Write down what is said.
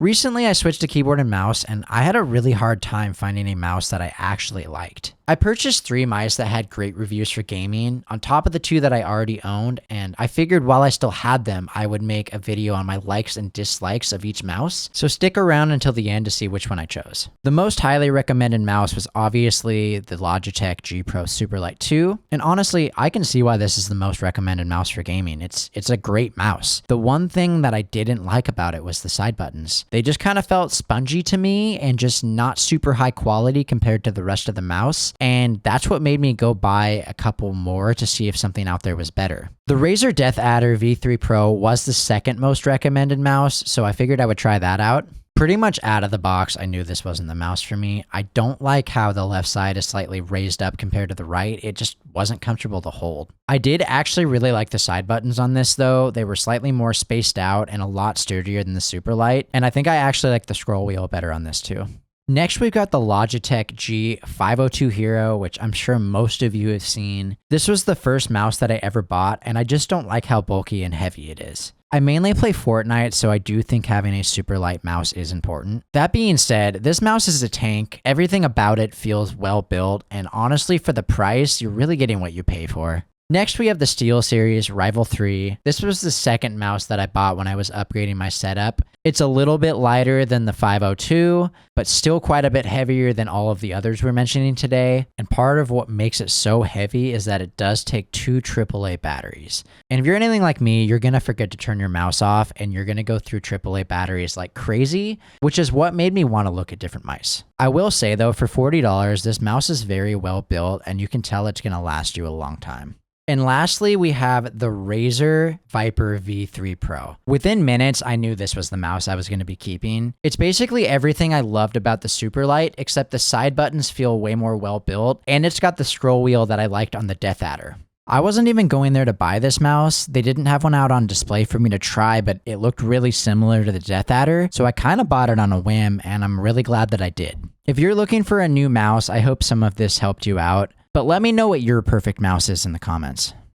Recently, I switched to keyboard and mouse, and I had a really hard time finding a mouse that I actually liked. I purchased 3 mice that had great reviews for gaming, on top of the 2 that I already owned, and I figured while I still had them, I would make a video on my likes and dislikes of each mouse, so stick around until the end to see which one I chose. The most highly recommended mouse was obviously the Logitech G Pro Superlight 2, and honestly, I can see why this is the most recommended mouse for gaming. It's a great mouse. The one thing that I didn't like about it was the side buttons. They just kind of felt spongy to me and just not super high quality compared to the rest of the mouse. And that's what made me go buy a couple more to see if something out there was better. The Razer DeathAdder V3 Pro was the second most recommended mouse, so I figured I would try that out. Pretty much out of the box, I knew this wasn't the mouse for me. I don't like how the left side is slightly raised up compared to the right. It just wasn't comfortable to hold. I did actually really like the side buttons on this though. They were slightly more spaced out and a lot sturdier than the Superlight. And I think I actually like the scroll wheel better on this too. Next, we've got the Logitech G502 Hero, which I'm sure most of you have seen. This was the first mouse that I ever bought, and I just don't like how bulky and heavy it is. I mainly play Fortnite, so I do think having a super light mouse is important. That being said, this mouse is a tank. Everything about it feels well built, and honestly, for the price, you're really getting what you pay for. Next, we have the SteelSeries Rival 3. This was the second mouse that I bought when I was upgrading my setup. It's a little bit lighter than the 502, but still quite a bit heavier than all of the others we're mentioning today. And part of what makes it so heavy is that it does take 2 AAA batteries. And if you're anything like me, you're going to forget to turn your mouse off and you're going to go through AAA batteries like crazy, which is what made me want to look at different mice. I will say though, for $40, this mouse is very well built and you can tell it's going to last you a long time. And lastly, we have the Razer Viper V3 Pro. Within minutes, I knew this was the mouse I was going to be keeping. It's basically everything I loved about the Superlight, except the side buttons feel way more well built, and it's got the scroll wheel that I liked on the DeathAdder. I wasn't even going there to buy this mouse. They didn't have one out on display for me to try, but it looked really similar to the DeathAdder, so I kind of bought it on a whim, and I'm really glad that I did. If you're looking for a new mouse, I hope some of this helped you out. But let me know what your perfect mouse is in the comments.